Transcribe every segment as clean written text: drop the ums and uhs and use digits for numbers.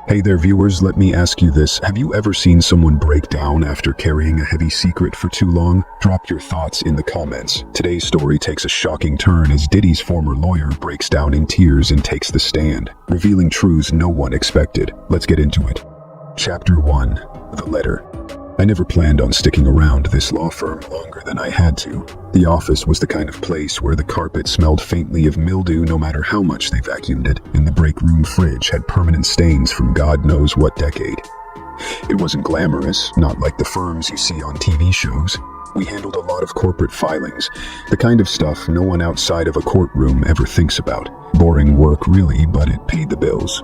Hey there viewers, let me ask you this. Have you ever seen someone break down after carrying a heavy secret for too long? Drop your thoughts in the comments. Today's story takes a shocking turn as Diddy's former lawyer breaks down in tears and takes the stand, revealing truths no one expected. Let's get into it. Chapter 1. The Letter. I never planned on sticking around this law firm longer than I had to. The office was the kind of place where the carpet smelled faintly of mildew no matter how much they vacuumed it, and the break room fridge had permanent stains from God knows what decade. It wasn't glamorous, not like the firms you see on TV shows. We handled a lot of corporate filings, the kind of stuff no one outside of a courtroom ever thinks about. Boring work really, but it paid the bills.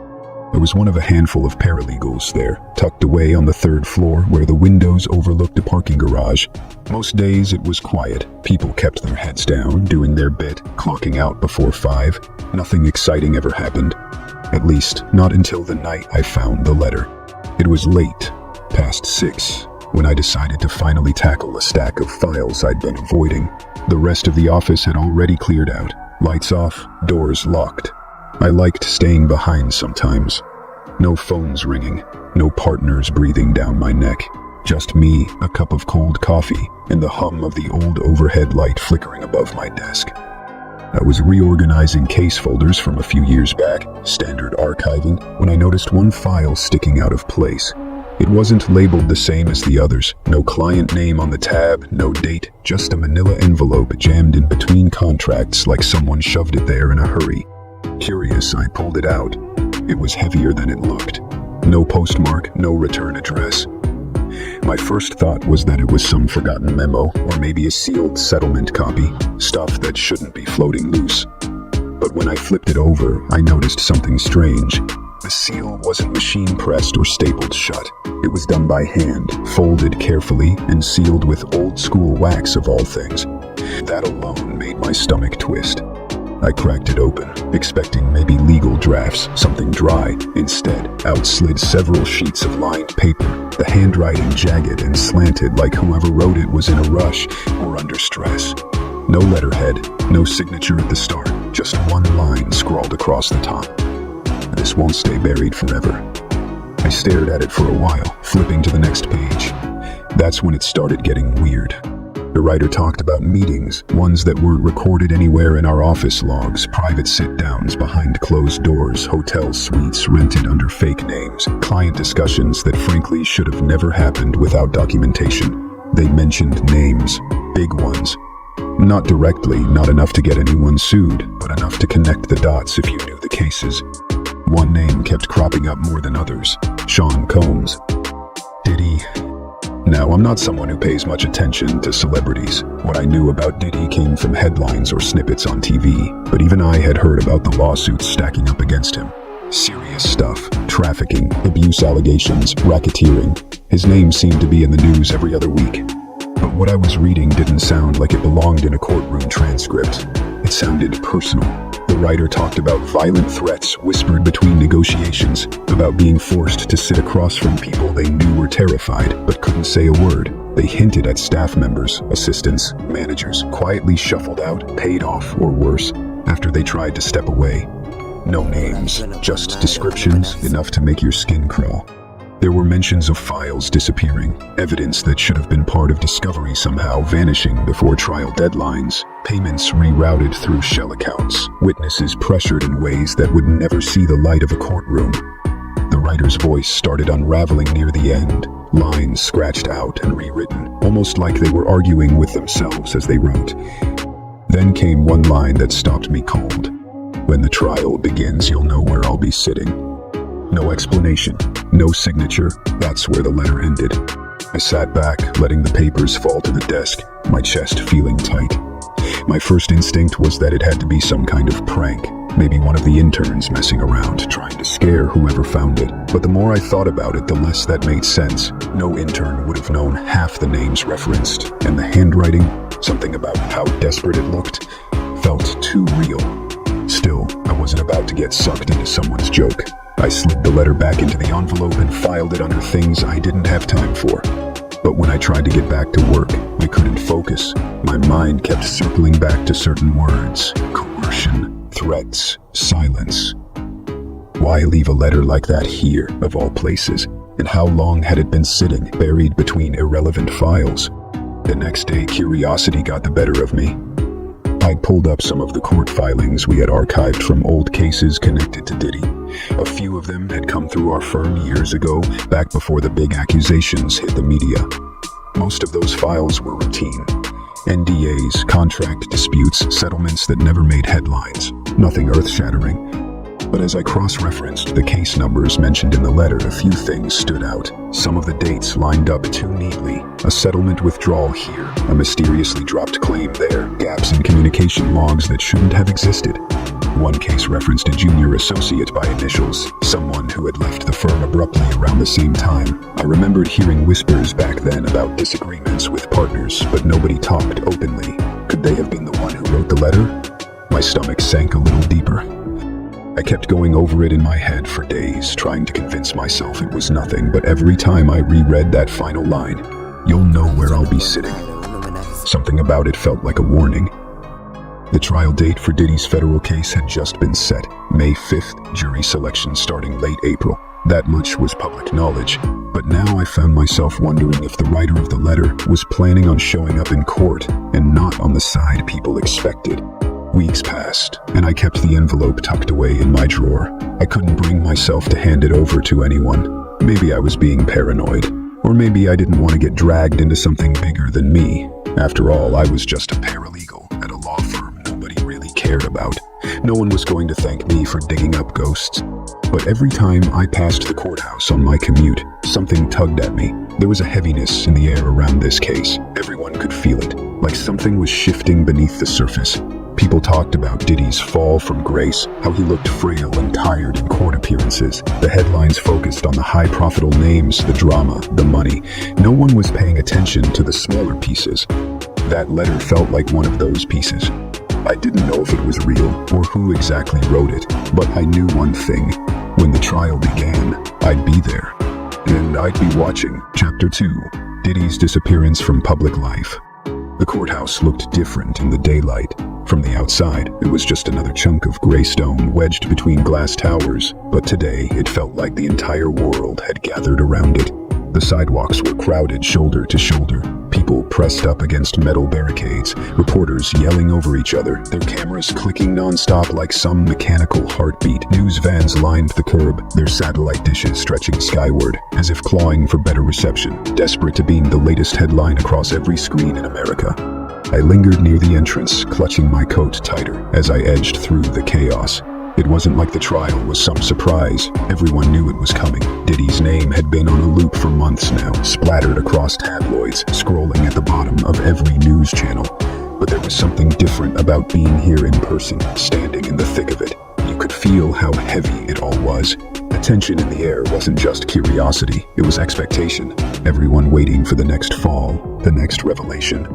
I was one of a handful of paralegals there, tucked away on the third floor where the windows overlooked a parking garage. Most days it was quiet. People kept their heads down, doing their bit, clocking out before 5. Nothing exciting ever happened. At least, not until the night I found the letter. It was late, past 6, when I decided to finally tackle a stack of files I'd been avoiding. The rest of the office had already cleared out. Lights off, doors locked. I liked staying behind sometimes. No phones ringing, no partners breathing down my neck. Just me, a cup of cold coffee, and the hum of the old overhead light flickering above my desk. I was reorganizing case folders from a few years back, standard archiving, when I noticed one file sticking out of place. It wasn't labeled the same as the others. No client name on the tab, no date, just a manila envelope jammed in between contracts like someone shoved it there in a hurry. Curious, I pulled it out. It was heavier than it looked. No postmark, no return address. My first thought was that it was some forgotten memo, or maybe a sealed settlement copy, stuff that shouldn't be floating loose. But when I flipped it over, I noticed something strange. The seal wasn't machine pressed or stapled shut. It was done by hand, folded carefully, and sealed with old school wax of all things. That alone made my stomach twist. I cracked it open, expecting maybe legal drafts, something dry. Instead, out slid several sheets of lined paper, the handwriting jagged and slanted like whoever wrote it was in a rush or under stress. No letterhead, no signature at the start, just one line scrawled across the top. This won't stay buried forever. I stared at it for a while, flipping to the next page. That's when it started getting weird. The writer talked about meetings, ones that weren't recorded anywhere in our office logs, private sit-downs behind closed doors, hotel suites rented under fake names, client discussions that frankly should have never happened without documentation. They mentioned names, big ones. Not directly, not enough to get anyone sued, but enough to connect the dots if you knew the cases. One name kept cropping up more than others: Sean Combs. Diddy. Now, I'm not someone who pays much attention to celebrities. What I knew about Diddy came from headlines or snippets on TV, but even I had heard about the lawsuits stacking up against him. Serious stuff: trafficking, abuse allegations, racketeering. His name seemed to be in the news every other week. But what I was reading didn't sound like it belonged in a courtroom transcript. It sounded personal. The writer talked about violent threats whispered between negotiations, about being forced to sit across from people they knew were terrified but couldn't say a word. They hinted at staff members, assistants, managers, quietly shuffled out, paid off, or worse, after they tried to step away. No names, just descriptions, enough to make your skin crawl. There were mentions of files disappearing, evidence that should have been part of discovery somehow vanishing before trial deadlines, payments rerouted through shell accounts, witnesses pressured in ways that would never see the light of a courtroom. The writer's voice started unraveling near the end, lines scratched out and rewritten, almost like they were arguing with themselves as they wrote. Then came one line that stopped me cold. "When the trial begins, you'll know where I'll be sitting." No explanation, no signature. That's where the letter ended. I sat back, letting the papers fall to the desk, my chest feeling tight. My first instinct was that it had to be some kind of prank, maybe one of the interns messing around, trying to scare whoever found it. But the more I thought about it, the less that made sense. No intern would have known half the names referenced, and the handwriting, something about how desperate it looked, felt too real. Still, I wasn't about to get sucked into someone's joke. I slid the letter back into the envelope and filed it under things I didn't have time for. But when I tried to get back to work, I couldn't focus. My mind kept circling back to certain words: coercion, threats, silence. Why leave a letter like that here, of all places? And how long had it been sitting, buried between irrelevant files? The next day, curiosity got the better of me. I pulled up some of the court filings we had archived from old cases connected to Diddy. A few of them had come through our firm years ago, back before the big accusations hit the media. Most of those files were routine. NDAs, contract disputes, settlements that never made headlines. Nothing earth-shattering. But as I cross-referenced the case numbers mentioned in the letter, a few things stood out. Some of the dates lined up too neatly. A settlement withdrawal here, a mysteriously dropped claim there, gaps in communication logs that shouldn't have existed. One case referenced a junior associate by initials, someone who had left the firm abruptly around the same time. I remembered hearing whispers back then about disagreements with partners, but nobody talked openly. Could they have been the one who wrote the letter? My stomach sank a little deeper. I kept going over it in my head for days, trying to convince myself it was nothing, but every time I reread that final line, "You'll know where I'll be sitting," something about it felt like a warning. The trial date for Diddy's federal case had just been set, May 5th, jury selection starting late April. That much was public knowledge, but now I found myself wondering if the writer of the letter was planning on showing up in court and not on the side people expected. Weeks passed, and I kept the envelope tucked away in my drawer. I couldn't bring myself to hand it over to anyone. Maybe I was being paranoid, or maybe I didn't want to get dragged into something bigger than me. After all, I was just a paralegal at a law firm nobody really cared about. No one was going to thank me for digging up ghosts. But every time I passed the courthouse on my commute, something tugged at me. There was a heaviness in the air around this case. Everyone could feel it, like something was shifting beneath the surface. People talked about Diddy's fall from grace, how he looked frail and tired in court appearances. The headlines focused on the high-profitable names, the drama, the money. No one was paying attention to the smaller pieces. That letter felt like one of those pieces. I didn't know if it was real or who exactly wrote it, but I knew one thing. When the trial began, I'd be there. And I'd be watching. Chapter 2, Diddy's disappearance from public life. The courthouse looked different in the daylight. From the outside, it was just another chunk of gray stone wedged between glass towers, but today it felt like the entire world had gathered around it. The sidewalks were crowded shoulder to shoulder, people pressed up against metal barricades, reporters yelling over each other, their cameras clicking nonstop like some mechanical heartbeat. News vans lined the curb, their satellite dishes stretching skyward, as if clawing for better reception, desperate to beam the latest headline across every screen in America. I lingered near the entrance, clutching my coat tighter as I edged through the chaos. It wasn't like the trial was some surprise. Everyone knew it was coming. Diddy's name had been on a loop for months now, splattered across tabloids, scrolling at the bottom of every news channel. But there was something different about being here in person, standing in the thick of it. You could feel how heavy it all was. The tension in the air wasn't just curiosity, it was expectation. Everyone waiting for the next fall, the next revelation.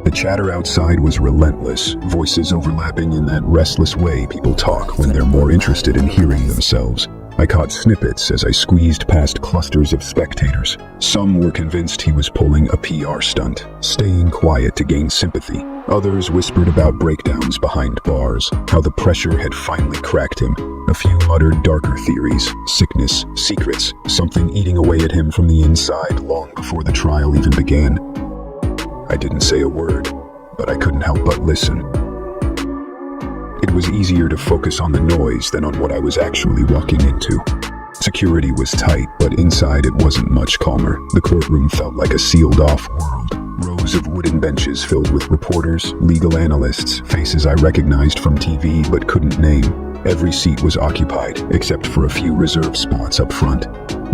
The chatter outside was relentless, voices overlapping in that restless way people talk when they're more interested in hearing themselves. I caught snippets as I squeezed past clusters of spectators. Some were convinced he was pulling a PR stunt, staying quiet to gain sympathy. Others whispered about breakdowns behind bars, how the pressure had finally cracked him. A few muttered darker theories, sickness, secrets, something eating away at him from the inside long before the trial even began. I didn't say a word, but I couldn't help but listen. It was easier to focus on the noise than on what I was actually walking into. Security was tight, but inside it wasn't much calmer. The courtroom felt like a sealed-off world. Rows of wooden benches filled with reporters, legal analysts, faces I recognized from TV but couldn't name. Every seat was occupied, except for a few reserved spots up front.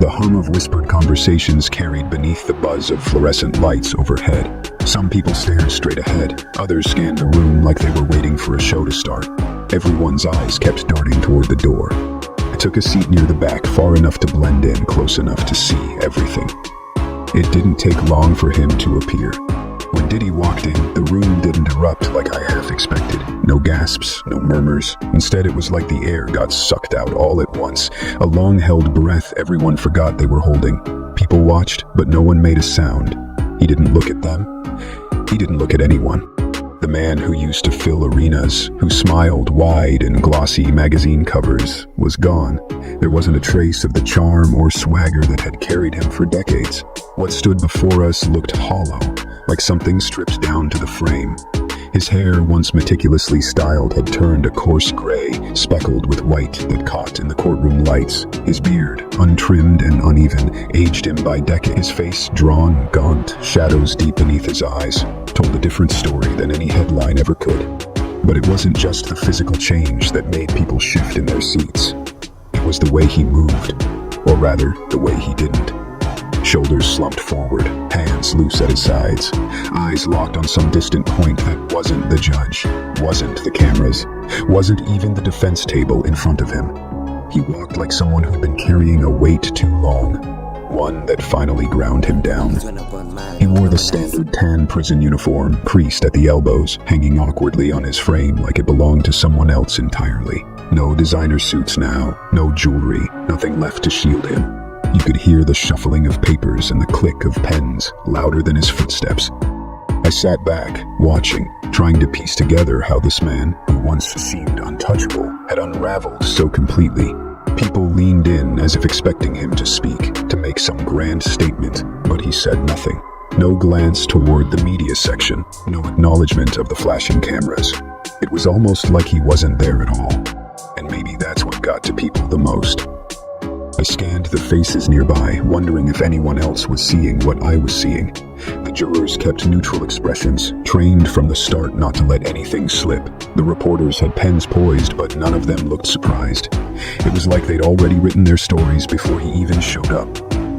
The hum of whispered conversations carried beneath the buzz of fluorescent lights overhead. Some people stared straight ahead, others scanned the room like they were waiting for a show to start. Everyone's eyes kept darting toward the door. I took a seat near the back, far enough to blend in, close enough to see everything. It didn't take long for him to appear. When Diddy walked in, the room didn't erupt like I half expected. No gasps, no murmurs. Instead, it was like the air got sucked out all at once. A long-held breath everyone forgot they were holding. People watched, but no one made a sound. He didn't look at them. He didn't look at anyone. The man who used to fill arenas, who smiled wide in glossy magazine covers, was gone. There wasn't a trace of the charm or swagger that had carried him for decades. What stood before us looked hollow, like something stripped down to the frame. His hair, once meticulously styled, had turned a coarse gray, speckled with white that caught in the courtroom lights. His beard, untrimmed and uneven, aged him by decades. His face, drawn, gaunt, shadows deep beneath his eyes, told a different story than any headline ever could. But it wasn't just the physical change that made people shift in their seats. It was the way he moved, or rather, the way he didn't. Shoulders slumped forward, hands loose at his sides, eyes locked on some distant point that wasn't the judge, wasn't the cameras, wasn't even the defense table in front of him. He walked like someone who'd been carrying a weight too long, one that finally ground him down. He wore the standard tan prison uniform, creased at the elbows, hanging awkwardly on his frame like it belonged to someone else entirely. No designer suits now, no jewelry, nothing left to shield him. You could hear the shuffling of papers and the click of pens, louder than his footsteps. I sat back, watching, trying to piece together how this man, who once seemed untouchable, had unraveled so completely. People leaned in as if expecting him to speak, to make some grand statement, but he said nothing. No glance toward the media section, no acknowledgement of the flashing cameras. It was almost like he wasn't there at all. And maybe that's what got to people the most. I scanned the faces nearby, wondering if anyone else was seeing what I was seeing. The jurors kept neutral expressions, trained from the start not to let anything slip. The reporters had pens poised, but none of them looked surprised. It was like they'd already written their stories before he even showed up.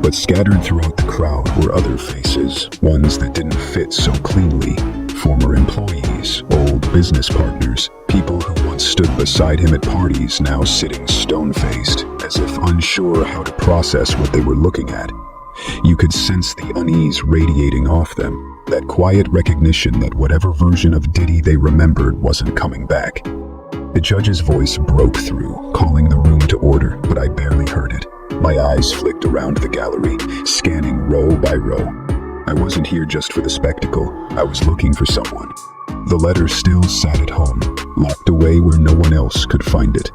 But scattered throughout the crowd were other faces, ones that didn't fit so cleanly. Former employees, old business partners, people who once stood beside him at parties, now sitting stone-faced, as if unsure how to process what they were looking at. You could sense the unease radiating off them, that quiet recognition that whatever version of Diddy they remembered wasn't coming back. The judge's voice broke through, calling the room to order, but I barely heard it. My eyes flicked around the gallery, scanning row by row. I wasn't here just for the spectacle. I was looking for someone. The letter still sat at home, locked away where no one else could find it.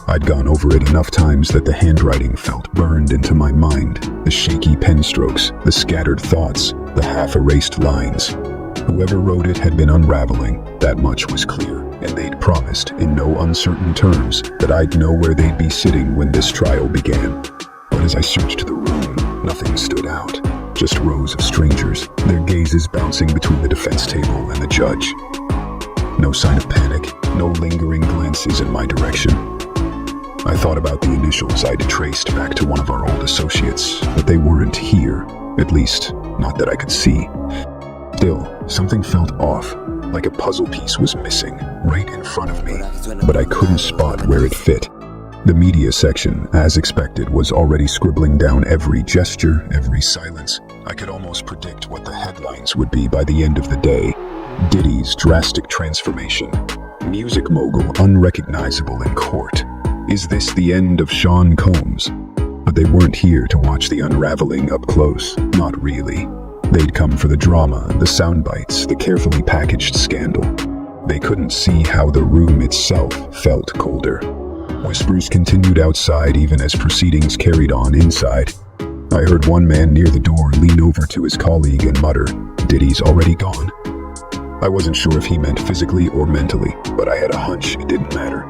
I'd gone over it enough times that the handwriting felt burned into my mind. The shaky pen strokes, the scattered thoughts, the half-erased lines. Whoever wrote it had been unraveling, that much was clear, and they'd promised, in no uncertain terms, that I'd know where they'd be sitting when this trial began. But as I searched the room, nothing stood out. Just rows of strangers, their gazes bouncing between the defense table and the judge. No sign of panic, no lingering glances in my direction. I thought about the initials I'd traced back to one of our old associates, but they weren't here, at least, not that I could see. Still, something felt off, like a puzzle piece was missing, right in front of me, but I couldn't spot where it fit. The media section, as expected, was already scribbling down every gesture, every silence. I could almost predict what the headlines would be by the end of the day. Diddy's drastic transformation. Music mogul unrecognizable in court. Is this the end of Sean Combs? But they weren't here to watch the unraveling up close. Not really. They'd come for the drama, the sound bites, the carefully packaged scandal. They couldn't see how the room itself felt colder. Whispers continued outside even as proceedings carried on inside. I heard one man near the door lean over to his colleague and mutter, "Diddy's already gone." I wasn't sure if he meant physically or mentally, but I had a hunch it didn't matter.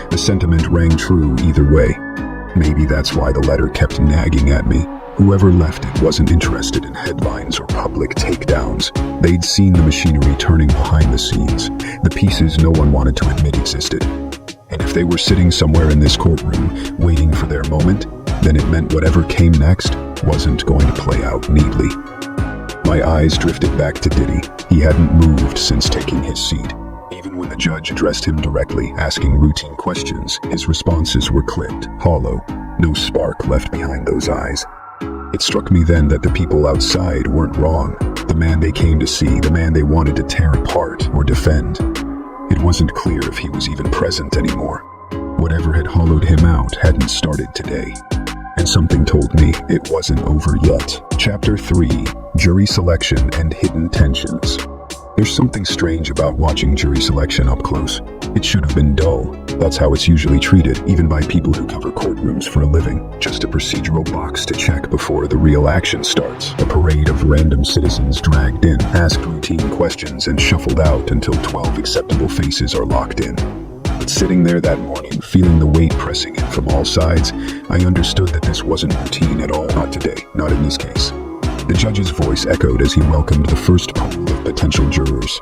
The sentiment rang true either way. Maybe that's why the letter kept nagging at me. Whoever left it wasn't interested in headlines or public takedowns. They'd seen the machinery turning behind the scenes, the pieces no one wanted to admit existed. And if they were sitting somewhere in this courtroom, waiting for their moment, then it meant whatever came next wasn't going to play out neatly. My eyes drifted back to Diddy. He hadn't moved since taking his seat. Even when the judge addressed him directly, asking routine questions, his responses were clipped, hollow, no spark left behind those eyes. It struck me then that the people outside weren't wrong. The man they came to see, the man they wanted to tear apart or defend. It wasn't clear if he was even present anymore. Whatever had hollowed him out hadn't started today. And something told me it wasn't over yet. Chapter 3, Jury Selection and Hidden Tensions. There's something strange about watching jury selection up close. It should have been dull. That's how it's usually treated, even by people who cover courtrooms for a living. Just a procedural box to check before the real action starts. A parade of random citizens dragged in, asked routine questions, and shuffled out until 12 acceptable faces are locked in. But sitting there that morning, feeling the weight pressing in from all sides, I understood that this wasn't routine at all. Not today, not in this case. The judge's voice echoed as he welcomed the first pool of potential jurors.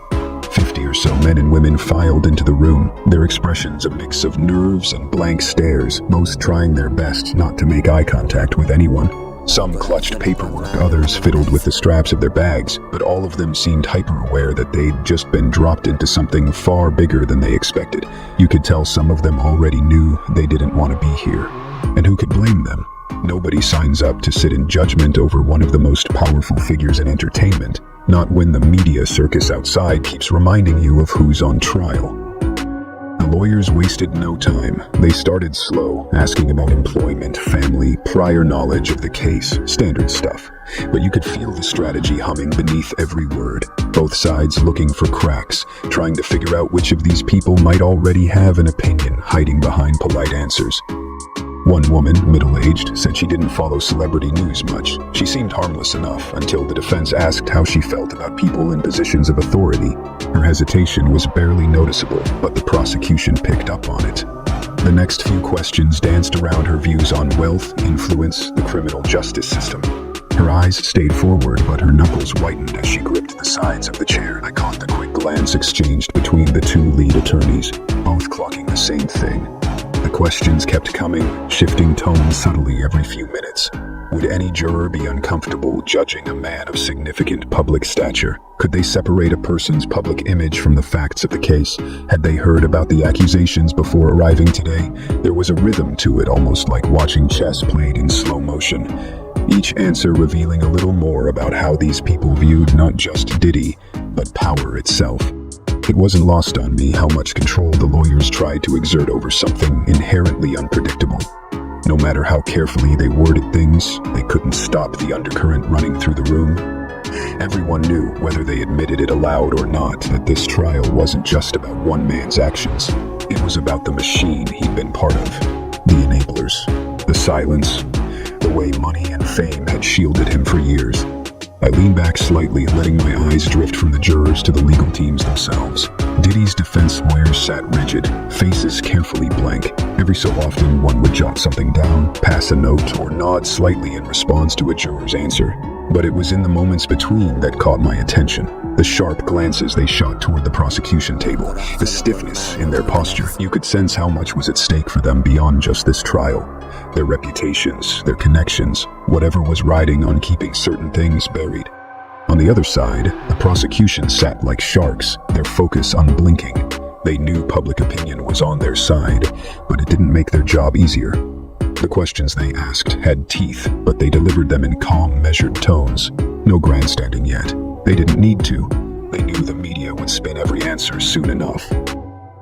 50 or so men and women filed into the room, their expressions a mix of nerves and blank stares, most trying their best not to make eye contact with anyone. Some clutched paperwork, others fiddled with the straps of their bags, but all of them seemed hyper-aware that they'd just been dropped into something far bigger than they expected. You could tell some of them already knew they didn't want to be here. And who could blame them? Nobody signs up to sit in judgment over one of the most powerful figures in entertainment, not when the media circus outside keeps reminding you of who's on trial. The lawyers wasted no time. They started slow, asking about employment, family, prior knowledge of the case, standard stuff. But you could feel the strategy humming beneath every word, both sides looking for cracks, trying to figure out which of these people might already have an opinion, hiding behind polite answers. One woman, middle-aged, said she didn't follow celebrity news much. She seemed harmless enough until the defense asked how she felt about people in positions of authority. Her hesitation was barely noticeable, but the prosecution picked up on it. The next few questions danced around her views on wealth, influence, the criminal justice system. Her eyes stayed forward, but her knuckles whitened as she gripped the sides of the chair. I caught the quick glance exchanged between the two lead attorneys, both clocking the same thing. The questions kept coming, shifting tone subtly every few minutes. Would any juror be uncomfortable judging a man of significant public stature? Could they separate a person's public image from the facts of the case? Had they heard about the accusations before arriving today? There was a rhythm to it, almost like watching chess played in slow motion. Each answer revealing a little more about how these people viewed not just Diddy, but power itself. It wasn't lost on me how much control the lawyers tried to exert over something inherently unpredictable. No matter how carefully they worded things, they couldn't stop the undercurrent running through the room. Everyone knew, whether they admitted it aloud or not, that this trial wasn't just about one man's actions. It was about the machine he'd been part of. The enablers, the silence, the way money and fame had shielded him for years. I leaned back slightly, letting my eyes drift from the jurors to the legal teams themselves. Diddy's defense lawyers sat rigid, faces carefully blank. Every so often, one would jot something down, pass a note, or nod slightly in response to a juror's answer. But it was in the moments between that caught my attention. The sharp glances they shot toward the prosecution table, the stiffness in their posture. You could sense how much was at stake for them beyond just this trial. Their reputations, their connections, whatever was riding on keeping certain things buried. On the other side, the prosecution sat like sharks, their focus unblinking. They knew public opinion was on their side, but it didn't make their job easier. The questions they asked had teeth, but they delivered them in calm, measured tones. No grandstanding yet. They didn't need to. They knew the media would spin every answer soon enough.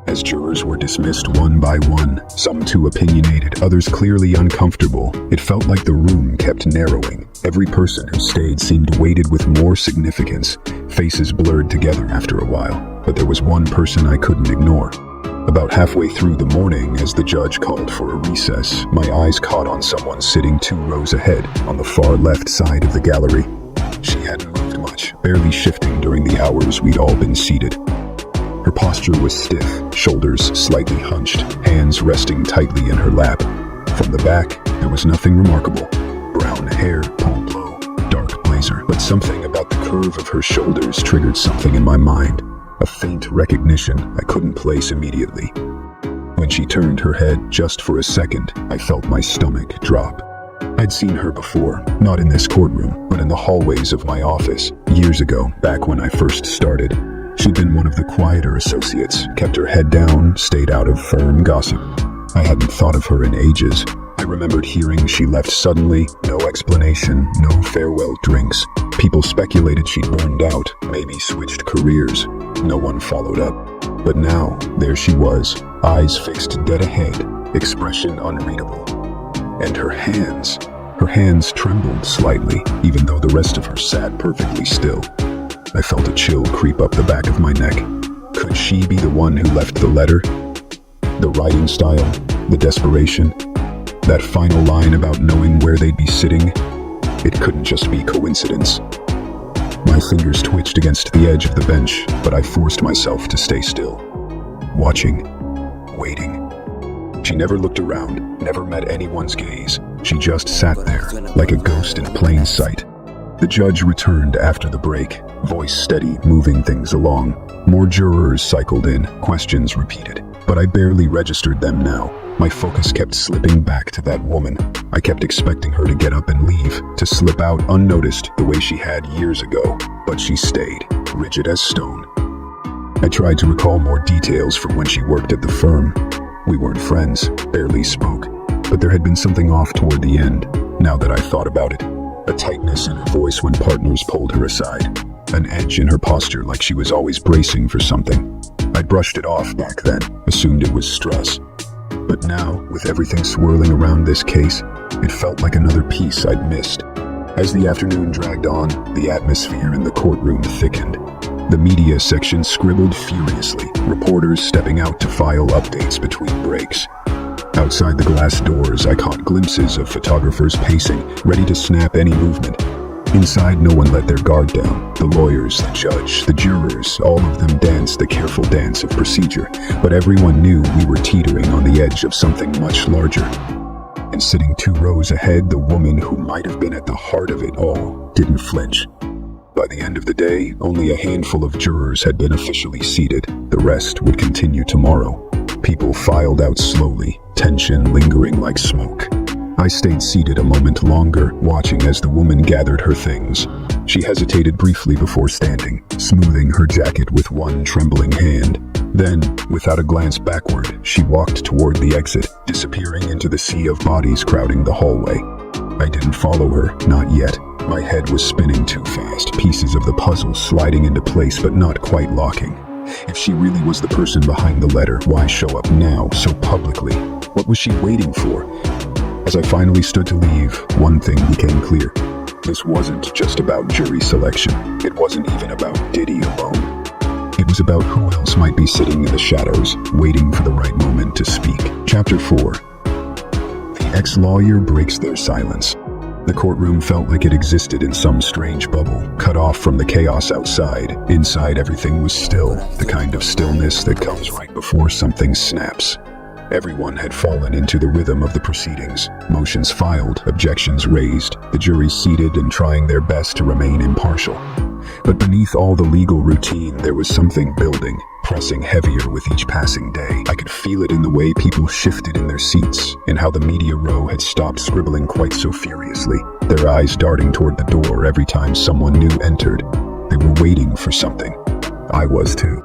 As jurors were dismissed one by one, some too opinionated, others clearly uncomfortable, it felt like the room kept narrowing. Every person who stayed seemed weighted with more significance, faces blurred together after a while. But there was one person I couldn't ignore. About halfway through the morning, as the judge called for a recess, my eyes caught on someone sitting 2 rows ahead, on the far left side of the gallery. She hadn't moved much, barely shifting during the hours we'd all been seated. Her posture was stiff, shoulders slightly hunched, hands resting tightly in her lap. From the back, there was nothing remarkable. Brown hair pulled low, dark blazer, but something about the curve of her shoulders triggered something in my mind. A faint recognition I couldn't place immediately. When she turned her head just for a second, I felt my stomach drop. I'd seen her before, not in this courtroom, but in the hallways of my office, years ago, back when I first started. She'd been one of the quieter associates, kept her head down, stayed out of firm gossip. I hadn't thought of her in ages. I remembered hearing she left suddenly, no explanation, no farewell drinks. People speculated she'd burned out, maybe switched careers. No one followed up. But now, there she was, eyes fixed dead ahead, expression unreadable. And her hands trembled slightly, even though the rest of her sat perfectly still. I felt a chill creep up the back of my neck. Could she be the one who left the letter? The writing style, the desperation, that final line about knowing where they'd be sitting, it couldn't just be coincidence. My fingers twitched against the edge of the bench, but I forced myself to stay still, watching, waiting. She never looked around, never met anyone's gaze. She just sat there, like a ghost in plain sight. The judge returned after the break, voice steady, moving things along. More jurors cycled in, questions repeated, but I barely registered them now. My focus kept slipping back to that woman. I kept expecting her to get up and leave, to slip out unnoticed the way she had years ago, but she stayed, rigid as stone. I tried to recall more details from when she worked at the firm. We weren't friends, barely spoke, but there had been something off toward the end, now that I thought about it. A tightness in her voice when partners pulled her aside, an edge in her posture like she was always bracing for something. I brushed it off back then, assumed it was stress. But now, with everything swirling around this case, it felt like another piece I'd missed. As the afternoon dragged on, the atmosphere in the courtroom thickened. The media section scribbled furiously, reporters stepping out to file updates between breaks. Outside the glass doors, I caught glimpses of photographers pacing, ready to snap any movement. Inside, no one let their guard down. The lawyers, the judge, the jurors, all of them danced the careful dance of procedure, but everyone knew we were teetering on the edge of something much larger. And sitting 2 rows ahead, the woman who might have been at the heart of it all didn't flinch. By the end of the day, only a handful of jurors had been officially seated. The rest would continue tomorrow. People filed out slowly, tension lingering like smoke. I stayed seated a moment longer, watching as the woman gathered her things. She hesitated briefly before standing, smoothing her jacket with one trembling hand. Then, without a glance backward, she walked toward the exit, disappearing into the sea of bodies crowding the hallway. I didn't follow her, not yet. My head was spinning too fast, pieces of the puzzle sliding into place but not quite locking. If she really was the person behind the letter, why show up now, so publicly? What was she waiting for? As I finally stood to leave, one thing became clear. This wasn't just about jury selection. It wasn't even about Diddy alone. It was about who else might be sitting in the shadows, waiting for the right moment to speak. Chapter 4. The ex-lawyer breaks their silence. The courtroom felt like it existed in some strange bubble, cut off from the chaos outside. Inside, everything was still, the kind of stillness that comes right before something snaps. Everyone had fallen into the rhythm of the proceedings. Motions filed, objections raised, the jury seated and trying their best to remain impartial. But beneath all the legal routine, there was something building, pressing heavier with each passing day. I could feel it in the way people shifted in their seats, in how the media row had stopped scribbling quite so furiously, their eyes darting toward the door every time someone new entered. They were waiting for something. I was too.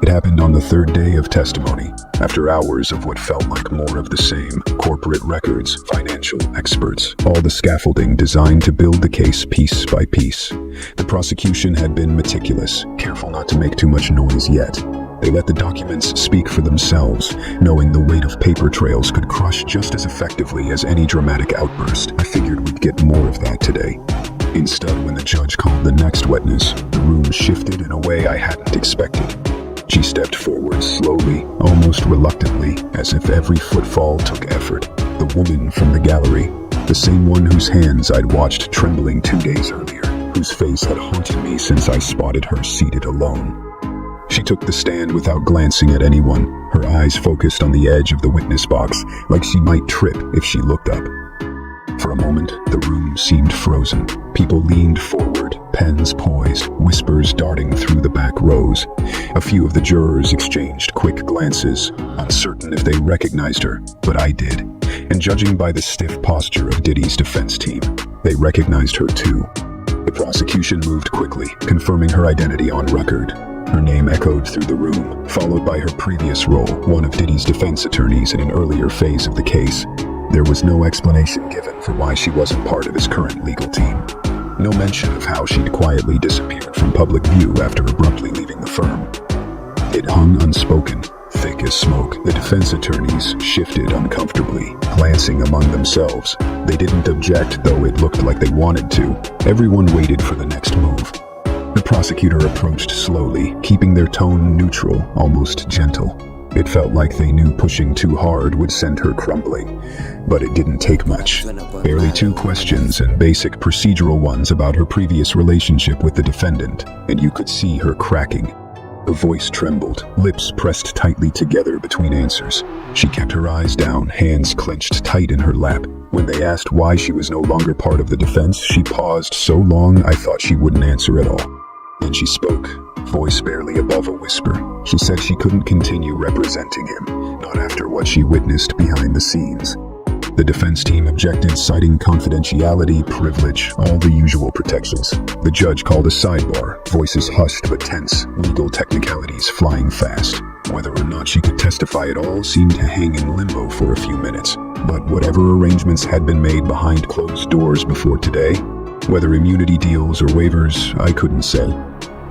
It happened on the 3rd day of testimony, after hours of what felt like more of the same. Corporate records, financial experts, all the scaffolding designed to build the case piece by piece. The prosecution had been meticulous, careful not to make too much noise yet. They let the documents speak for themselves, knowing the weight of paper trails could crush just as effectively as any dramatic outburst. I figured we'd get more of that today. Instead, when the judge called the next witness, the room shifted in a way I hadn't expected. She stepped forward slowly, almost reluctantly, as if every footfall took effort. The woman from the gallery, the same one whose hands I'd watched trembling 2 days earlier, whose face had haunted me since I spotted her seated alone. She took the stand without glancing at anyone, her eyes focused on the edge of the witness box, like she might trip if she looked up. For a moment, the room seemed frozen. People leaned forward, pens poised, whispers darting through the back rows. A few of the jurors exchanged quick glances, uncertain if they recognized her, but I did. And judging by the stiff posture of Diddy's defense team, they recognized her too. The prosecution moved quickly, confirming her identity on record. Her name echoed through the room, followed by her previous role, one of Diddy's defense attorneys in an earlier phase of the case. There was no explanation given for why she wasn't part of his current legal team. No mention of how she'd quietly disappeared from public view after abruptly leaving the firm. It hung unspoken, thick as smoke. The defense attorneys shifted uncomfortably, glancing among themselves. They didn't object, though it looked like they wanted to. Everyone waited for the next move. The prosecutor approached slowly, keeping their tone neutral, almost gentle. It felt like they knew pushing too hard would send her crumbling. But it didn't take much. Barely 2 questions and basic procedural ones about her previous relationship with the defendant, and you could see her cracking. Her voice trembled, lips pressed tightly together between answers. She kept her eyes down, hands clenched tight in her lap. When they asked why she was no longer part of the defense, she paused so long I thought she wouldn't answer at all. Then she spoke, voice barely above a whisper. She said she couldn't continue representing him, not after what she witnessed behind the scenes. The defense team objected, citing confidentiality, privilege, all the usual protections. The judge called a sidebar, voices hushed but tense, legal technicalities flying fast. Whether or not she could testify at all seemed to hang in limbo for a few minutes. But whatever arrangements had been made behind closed doors before today, whether immunity deals or waivers, I couldn't say.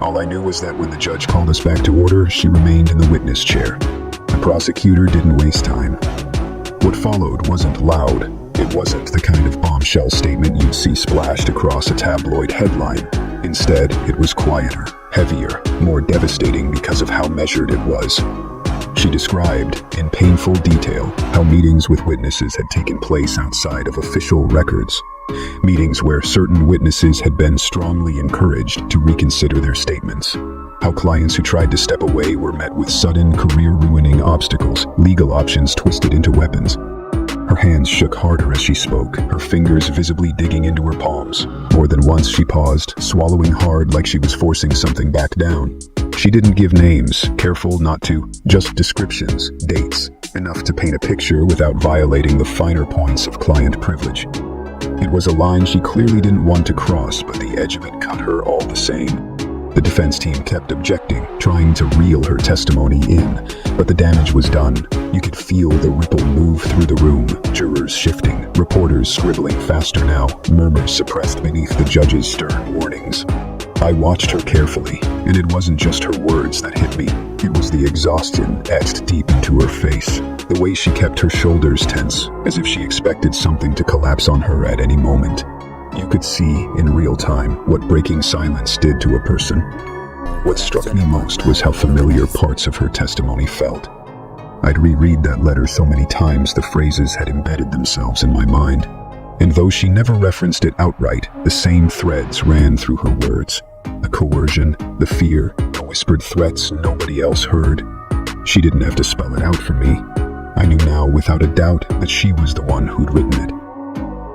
All I knew was that when the judge called us back to order, she remained in the witness chair. The prosecutor didn't waste time. What followed wasn't loud. It wasn't the kind of bombshell statement you'd see splashed across a tabloid headline. Instead, it was quieter, heavier, more devastating because of how measured it was. She described, in painful detail, how meetings with witnesses had taken place outside of official records. Meetings where certain witnesses had been strongly encouraged to reconsider their statements. How clients who tried to step away were met with sudden, career-ruining obstacles, legal options twisted into weapons. Her hands shook harder as she spoke, her fingers visibly digging into her palms. More than once she paused, swallowing hard like she was forcing something back down. She didn't give names, careful not to, just descriptions, dates, enough to paint a picture without violating the finer points of client privilege. It was a line she clearly didn't want to cross, but the edge of it cut her all the same. The defense team kept objecting, trying to reel her testimony in, but the damage was done. You could feel the ripple move through the room, jurors shifting, reporters scribbling faster now, murmurs suppressed beneath the judge's stern warnings. I watched her carefully, and it wasn't just her words that hit me. It was the exhaustion etched deep into her face, the way she kept her shoulders tense, as if she expected something to collapse on her at any moment. You could see, in real time, what breaking silence did to a person. What struck me most was how familiar parts of her testimony felt. I'd reread that letter so many times the phrases had embedded themselves in my mind. And though she never referenced it outright, the same threads ran through her words. The coercion, the fear, the whispered threats nobody else heard. She didn't have to spell it out for me. I knew now without a doubt that she was the one who'd written it.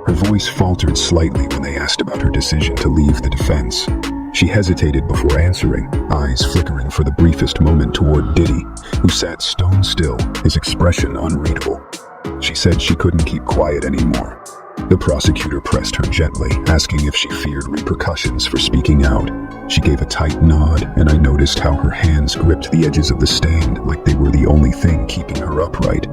Her voice faltered slightly when they asked about her decision to leave the defense. She hesitated before answering, eyes flickering for the briefest moment toward Diddy, who sat stone still, his expression unreadable. She said she couldn't keep quiet anymore. The prosecutor pressed her gently, asking if she feared repercussions for speaking out. She gave a tight nod, and I noticed how her hands gripped the edges of the stand like they were the only thing keeping her upright.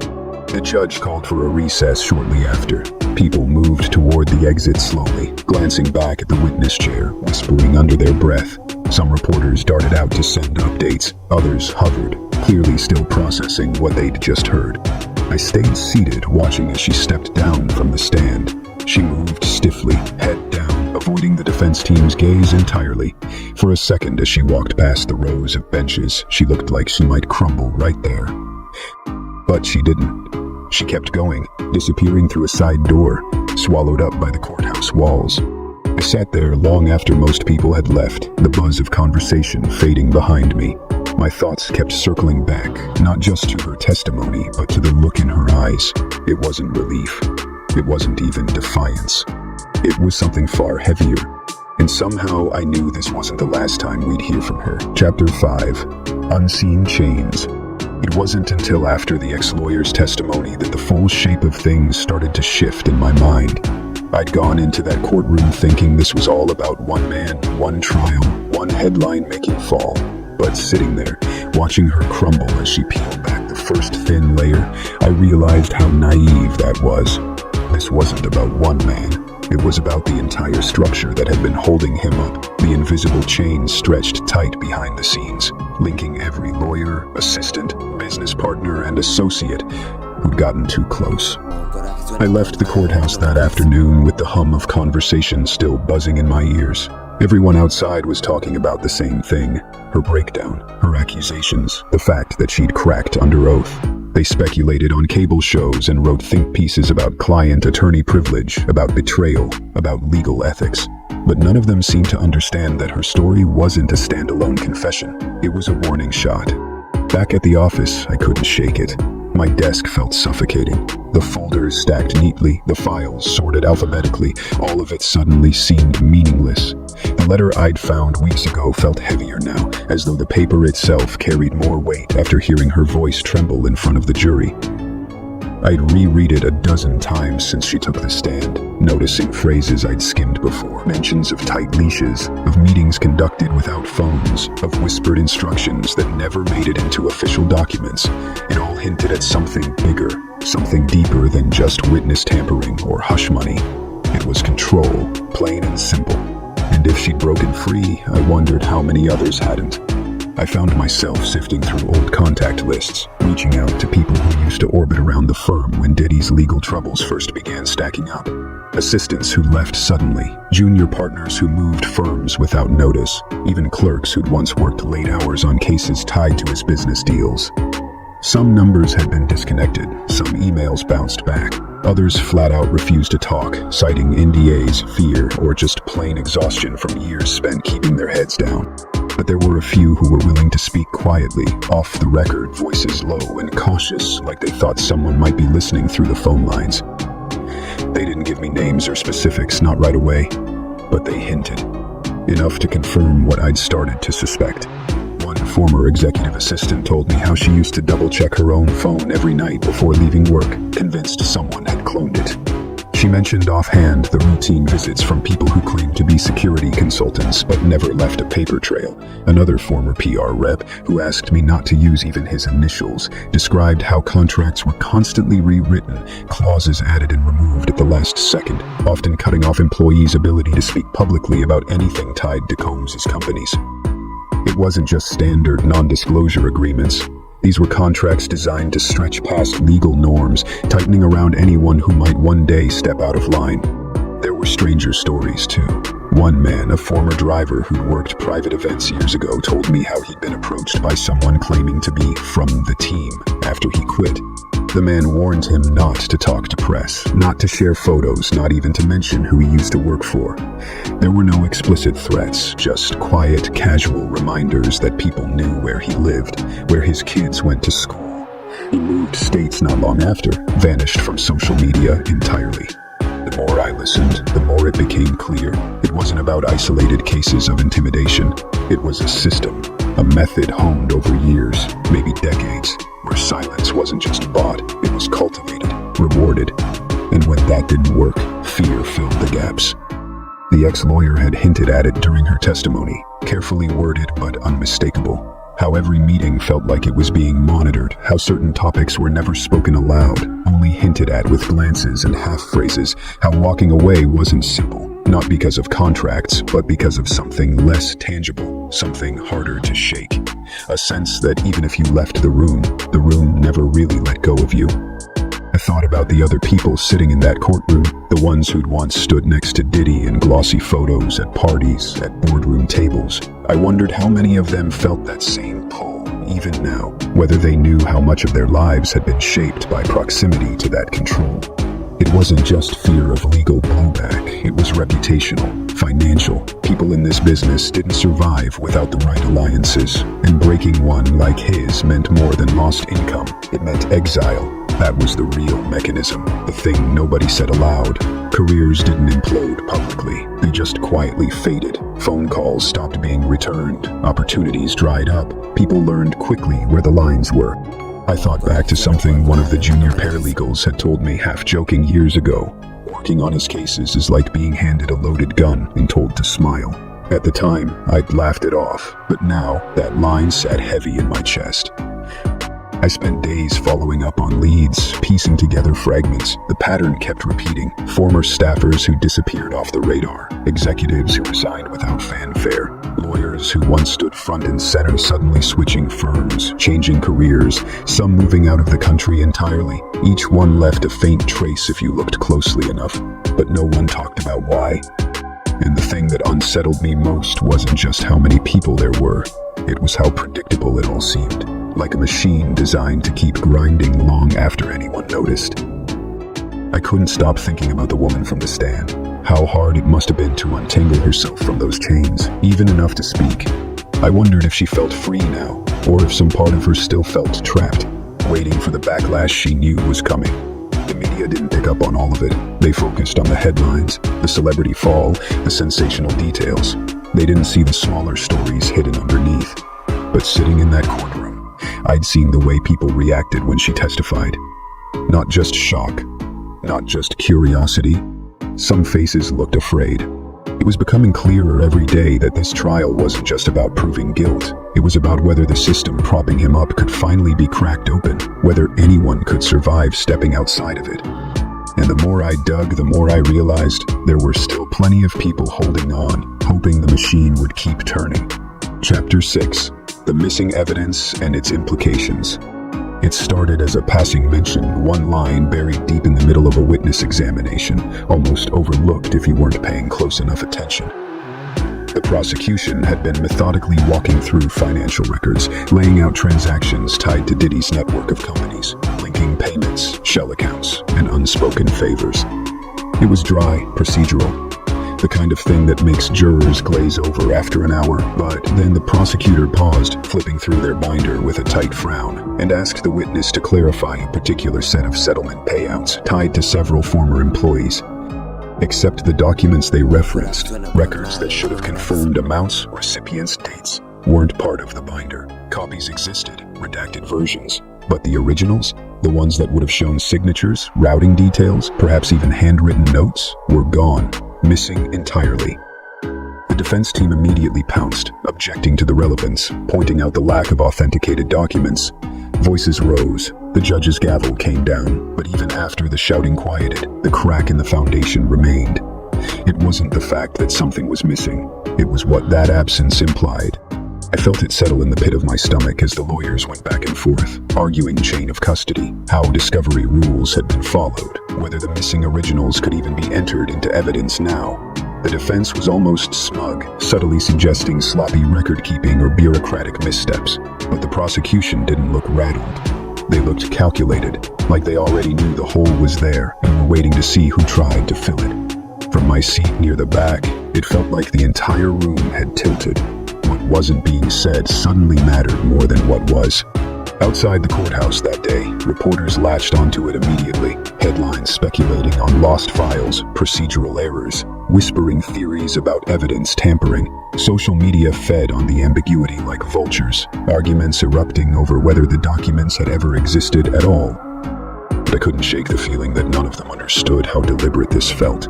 The judge called for a recess shortly after. People moved toward the exit slowly, glancing back at the witness chair, whispering under their breath. Some reporters darted out to send updates, others hovered, clearly still processing what they'd just heard. I stayed seated, watching as she stepped down from the stand. She moved stiffly, head down, avoiding the defense team's gaze entirely. For a second as she walked past the rows of benches, she looked like she might crumble right there. But she didn't. She kept going, disappearing through a side door, swallowed up by the courthouse walls. I sat there long after most people had left, the buzz of conversation fading behind me. My thoughts kept circling back, not just to her testimony, but to the look in her eyes. It wasn't relief. It wasn't even defiance. It was something far heavier. And somehow I knew this wasn't the last time we'd hear from her. Chapter 5. Unseen Chains. It wasn't until after the ex-lawyer's testimony that the full shape of things started to shift in my mind. I'd gone into that courtroom thinking this was all about one man, one trial, one headline making fall. But sitting there, watching her crumble as she peeled back the first thin layer, I realized how naive that was. This wasn't about one man. It was about the entire structure that had been holding him up, the invisible chains stretched tight behind the scenes, linking every lawyer, assistant, business partner, and associate who'd gotten too close. I left the courthouse that afternoon with the hum of conversation still buzzing in my ears. Everyone outside was talking about the same thing: her breakdown, her accusations, the fact that she'd cracked under oath. They speculated on cable shows and wrote think pieces about client-attorney privilege, about betrayal, about legal ethics. But none of them seemed to understand that her story wasn't a standalone confession. It was a warning shot. Back at the office, I couldn't shake it. My desk felt suffocating. The folders stacked neatly, the files sorted alphabetically, all of it suddenly seemed meaningless. The letter I'd found weeks ago felt heavier now, as though the paper itself carried more weight after hearing her voice tremble in front of the jury. I'd reread it a dozen times since she took the stand, noticing phrases I'd skimmed before, mentions of tight leashes, of meetings conducted without phones, of whispered instructions that never made it into official documents. It all hinted at something bigger, something deeper than just witness tampering or hush money. It was control, plain and simple. And if she'd broken free, I wondered how many others hadn't. I found myself sifting through old contact lists, reaching out to people who used to orbit around the firm when Diddy's legal troubles first began stacking up. Assistants who left suddenly, junior partners who moved firms without notice, even clerks who'd once worked late hours on cases tied to his business deals. Some numbers had been disconnected, some emails bounced back. Others flat out refused to talk, citing NDAs, fear, or just plain exhaustion from years spent keeping their heads down. But there were a few who were willing to speak quietly, off the record, voices low and cautious, like they thought someone might be listening through the phone lines. They didn't give me names or specifics, not right away, but they hinted. Enough to confirm what I'd started to suspect. One former executive assistant told me how she used to double-check her own phone every night before leaving work, convinced someone had cloned it. She mentioned offhand the routine visits from people who claimed to be security consultants but never left a paper trail. Another former PR rep, who asked me not to use even his initials, described how contracts were constantly rewritten, clauses added and removed at the last second, often cutting off employees' ability to speak publicly about anything tied to Combs' companies. It wasn't just standard non-disclosure agreements. These were contracts designed to stretch past legal norms, tightening around anyone who might one day step out of line. There were stranger stories, too. One man, a former driver who'd worked private events years ago, told me how he'd been approached by someone claiming to be from the team after he quit. The man warned him not to talk to press, not to share photos, not even to mention who he used to work for. There were no explicit threats, just quiet, casual reminders that people knew where he lived, where his kids went to school. He moved states not long after, vanished from social media entirely. The more I listened, the more it became clear. It wasn't about isolated cases of intimidation. It was a system, a method honed over years, maybe decades, where silence wasn't just bought, it was cultivated, rewarded. And when that didn't work, fear filled the gaps. The ex-lawyer had hinted at it during her testimony, carefully worded but unmistakable. How every meeting felt like it was being monitored, how certain topics were never spoken aloud, only hinted at with glances and half-phrases, how walking away wasn't simple, not because of contracts, but because of something less tangible, something harder to shake. A sense that even if you left the room never really let go of you. I thought about the other people sitting in that courtroom, the ones who'd once stood next to Diddy in glossy photos, at parties, at boardroom tables. I wondered how many of them felt that same pull, even now, whether they knew how much of their lives had been shaped by proximity to that control. It wasn't just fear of legal blowback, it was reputational, financial. People in this business didn't survive without the right alliances, and breaking one like his meant more than lost income. It meant exile. That was the real mechanism, the thing nobody said aloud. Careers didn't implode publicly, they just quietly faded. Phone calls stopped being returned, opportunities dried up, people learned quickly where the lines were. I thought back to something one of the junior paralegals had told me half-joking years ago. Working on his cases is like being handed a loaded gun and told to smile. At the time, I'd laughed it off, but now that line sat heavy in my chest. I spent days following up on leads, piecing together fragments. The pattern kept repeating. Former staffers who disappeared off the radar, executives who resigned without fanfare, lawyers who once stood front and center suddenly switching firms, changing careers, some moving out of the country entirely. Each one left a faint trace if you looked closely enough, but no one talked about why. And the thing that unsettled me most wasn't just how many people there were. It was how predictable it all seemed, like a machine designed to keep grinding long after anyone noticed. I couldn't stop thinking about the woman from the stand, how hard it must have been to untangle herself from those chains, even enough to speak. I wondered if she felt free now, or if some part of her still felt trapped, waiting for the backlash she knew was coming. The media didn't pick up on all of it. They focused on the headlines, the celebrity fall, the sensational details. They didn't see the smaller stories hidden underneath. But sitting in that courtroom, I'd seen the way people reacted when she testified. Not just shock, not just curiosity. Some faces looked afraid. It was becoming clearer every day that this trial wasn't just about proving guilt. It was about whether the system propping him up could finally be cracked open, whether anyone could survive stepping outside of it. And the more I dug, the more I realized there were still plenty of people holding on, hoping the machine would keep turning. Chapter 6: The Missing Evidence and Its Implications. It started as a passing mention, one line buried deep in the middle of a witness examination, almost overlooked if you weren't paying close enough attention. The prosecution had been methodically walking through financial records, laying out transactions tied to Diddy's network of companies, linking payments, shell accounts, and unspoken favors. It was dry, procedural, the kind of thing that makes jurors glaze over after an hour. But then the prosecutor paused, flipping through their binder with a tight frown, and asked the witness to clarify a particular set of settlement payouts tied to several former employees. Except the documents they referenced, records that should have confirmed amounts, recipients, dates, weren't part of the binder. Copies existed, redacted versions, but the originals, the ones that would have shown signatures, routing details, perhaps even handwritten notes, were gone. Missing entirely. The defense team immediately pounced, objecting to the relevance, pointing out the lack of authenticated documents. Voices rose, the judge's gavel came down, but even after the shouting quieted, the crack in the foundation remained. It wasn't the fact that something was missing, it was what that absence implied. I felt it settle in the pit of my stomach as the lawyers went back and forth, arguing chain of custody, how discovery rules had been followed, whether the missing originals could even be entered into evidence now. The defense was almost smug, subtly suggesting sloppy record-keeping or bureaucratic missteps, but the prosecution didn't look rattled. They looked calculated, like they already knew the hole was there and were waiting to see who tried to fill it. From my seat near the back, it felt like the entire room had tilted. What wasn't being said suddenly mattered more than what was. Outside the courthouse that day, reporters latched onto it immediately, headlines speculating on lost files, procedural errors, whispering theories about evidence tampering. Social media fed on the ambiguity like vultures, arguments erupting over whether the documents had ever existed at all. But I couldn't shake the feeling that none of them understood how deliberate this felt.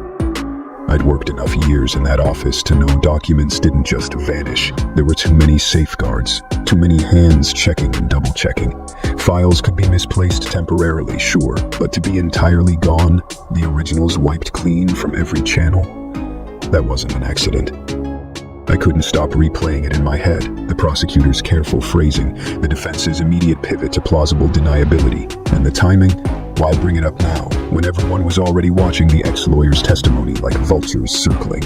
I'd worked enough years in that office to know documents didn't just vanish. There were too many safeguards, too many hands checking and double-checking. Files could be misplaced temporarily, sure, but to be entirely gone, the originals wiped clean from every channel, that wasn't an accident. I couldn't stop replaying it in my head, the prosecutor's careful phrasing, the defense's immediate pivot to plausible deniability, and the timing. Why bring it up now, when everyone was already watching the ex-lawyer's testimony like vultures circling?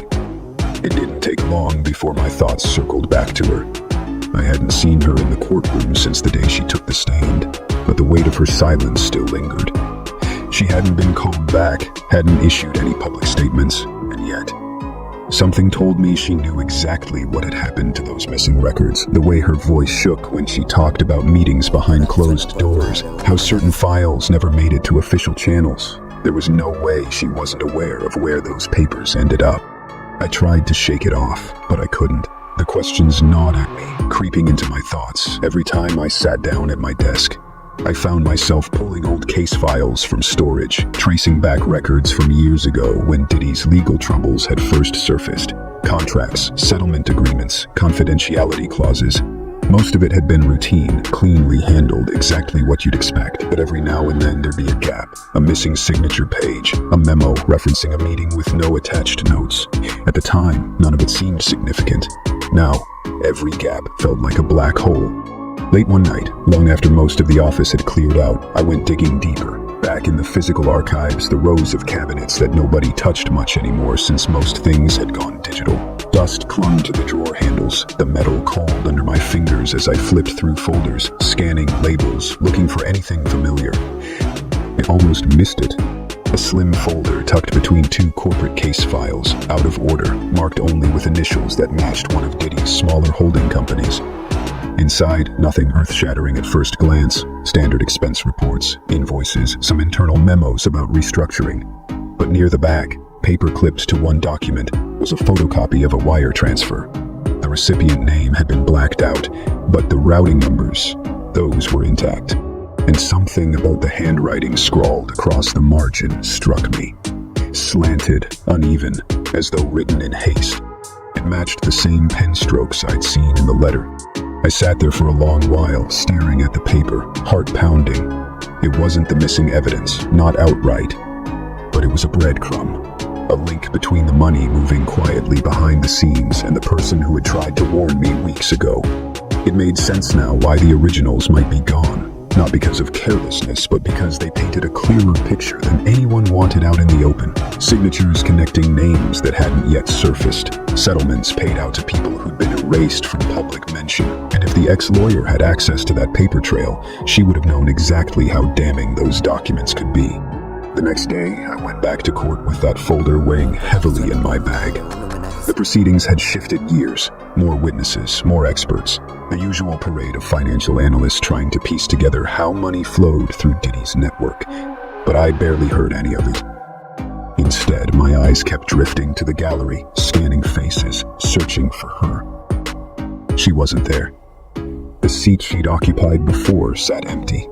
It didn't take long before my thoughts circled back to her. I hadn't seen her in the courtroom since the day she took the stand, but the weight of her silence still lingered. She hadn't been called back, hadn't issued any public statements, and yet something told me she knew exactly what had happened to those missing records. The way her voice shook when she talked about meetings behind closed doors, how certain files never made it to official channels. There was no way she wasn't aware of where those papers ended up. I tried to shake it off, but I couldn't. The questions gnawed at me, creeping into my thoughts every time I sat down at my desk. I found myself pulling old case files from storage, tracing back records from years ago when Diddy's legal troubles had first surfaced. Contracts, settlement agreements, confidentiality clauses. Most of it had been routine, cleanly handled, exactly what you'd expect. But every now and then there'd be a gap, a missing signature page, a memo referencing a meeting with no attached notes. At the time, none of it seemed significant. Now, every gap felt like a black hole. Late one night, long after most of the office had cleared out, I went digging deeper. Back in the physical archives, the rows of cabinets that nobody touched much anymore since most things had gone digital. Dust clung to the drawer handles, the metal cold under my fingers as I flipped through folders, scanning labels, looking for anything familiar. I almost missed it. A slim folder tucked between two corporate case files, out of order, marked only with initials that matched one of Diddy's smaller holding companies. Inside, nothing earth-shattering at first glance. Standard expense reports, invoices, some internal memos about restructuring. But near the back, paper clipped to one document, was a photocopy of a wire transfer. The recipient name had been blacked out, but the routing numbers, those were intact. And something about the handwriting scrawled across the margin struck me. Slanted, uneven, as though written in haste. It matched the same pen strokes I'd seen in the letter. I sat there for a long while, staring at the paper, heart pounding. It wasn't the missing evidence, not outright, but it was a breadcrumb. A link between the money moving quietly behind the scenes and the person who had tried to warn me weeks ago. It made sense now why the originals might be gone. Not because of carelessness, but because they painted a clearer picture than anyone wanted out in the open. Signatures connecting names that hadn't yet surfaced. Settlements paid out to people who'd been erased from public mention. And if the ex-lawyer had access to that paper trail, she would have known exactly how damning those documents could be. The next day, I went back to court with that folder weighing heavily in my bag. The proceedings had shifted gears. More witnesses, more experts. The usual parade of financial analysts trying to piece together how money flowed through Diddy's network. But I barely heard any of it. Instead, my eyes kept drifting to the gallery, scanning faces, searching for her. She wasn't there. The seat she'd occupied before sat empty.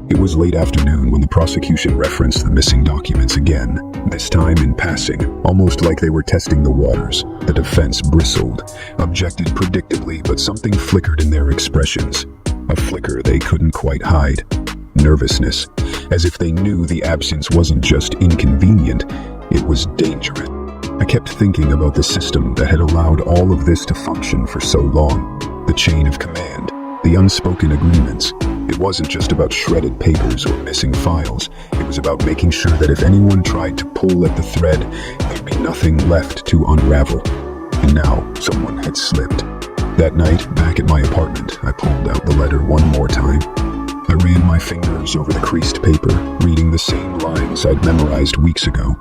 It was late afternoon when the prosecution referenced the missing documents again, this time in passing, almost like they were testing the waters. The defense bristled, objected predictably, but something flickered in their expressions. A flicker they couldn't quite hide. Nervousness, as if they knew the absence wasn't just inconvenient, it was dangerous. I kept thinking about the system that had allowed all of this to function for so long. The chain of command, the unspoken agreements. It wasn't just about shredded papers or missing files. It was about making sure that if anyone tried to pull at the thread, there'd be nothing left to unravel. And now, someone had slipped. That night, back at my apartment, I pulled out the letter one more time. I ran my fingers over the creased paper, reading the same lines I'd memorized weeks ago,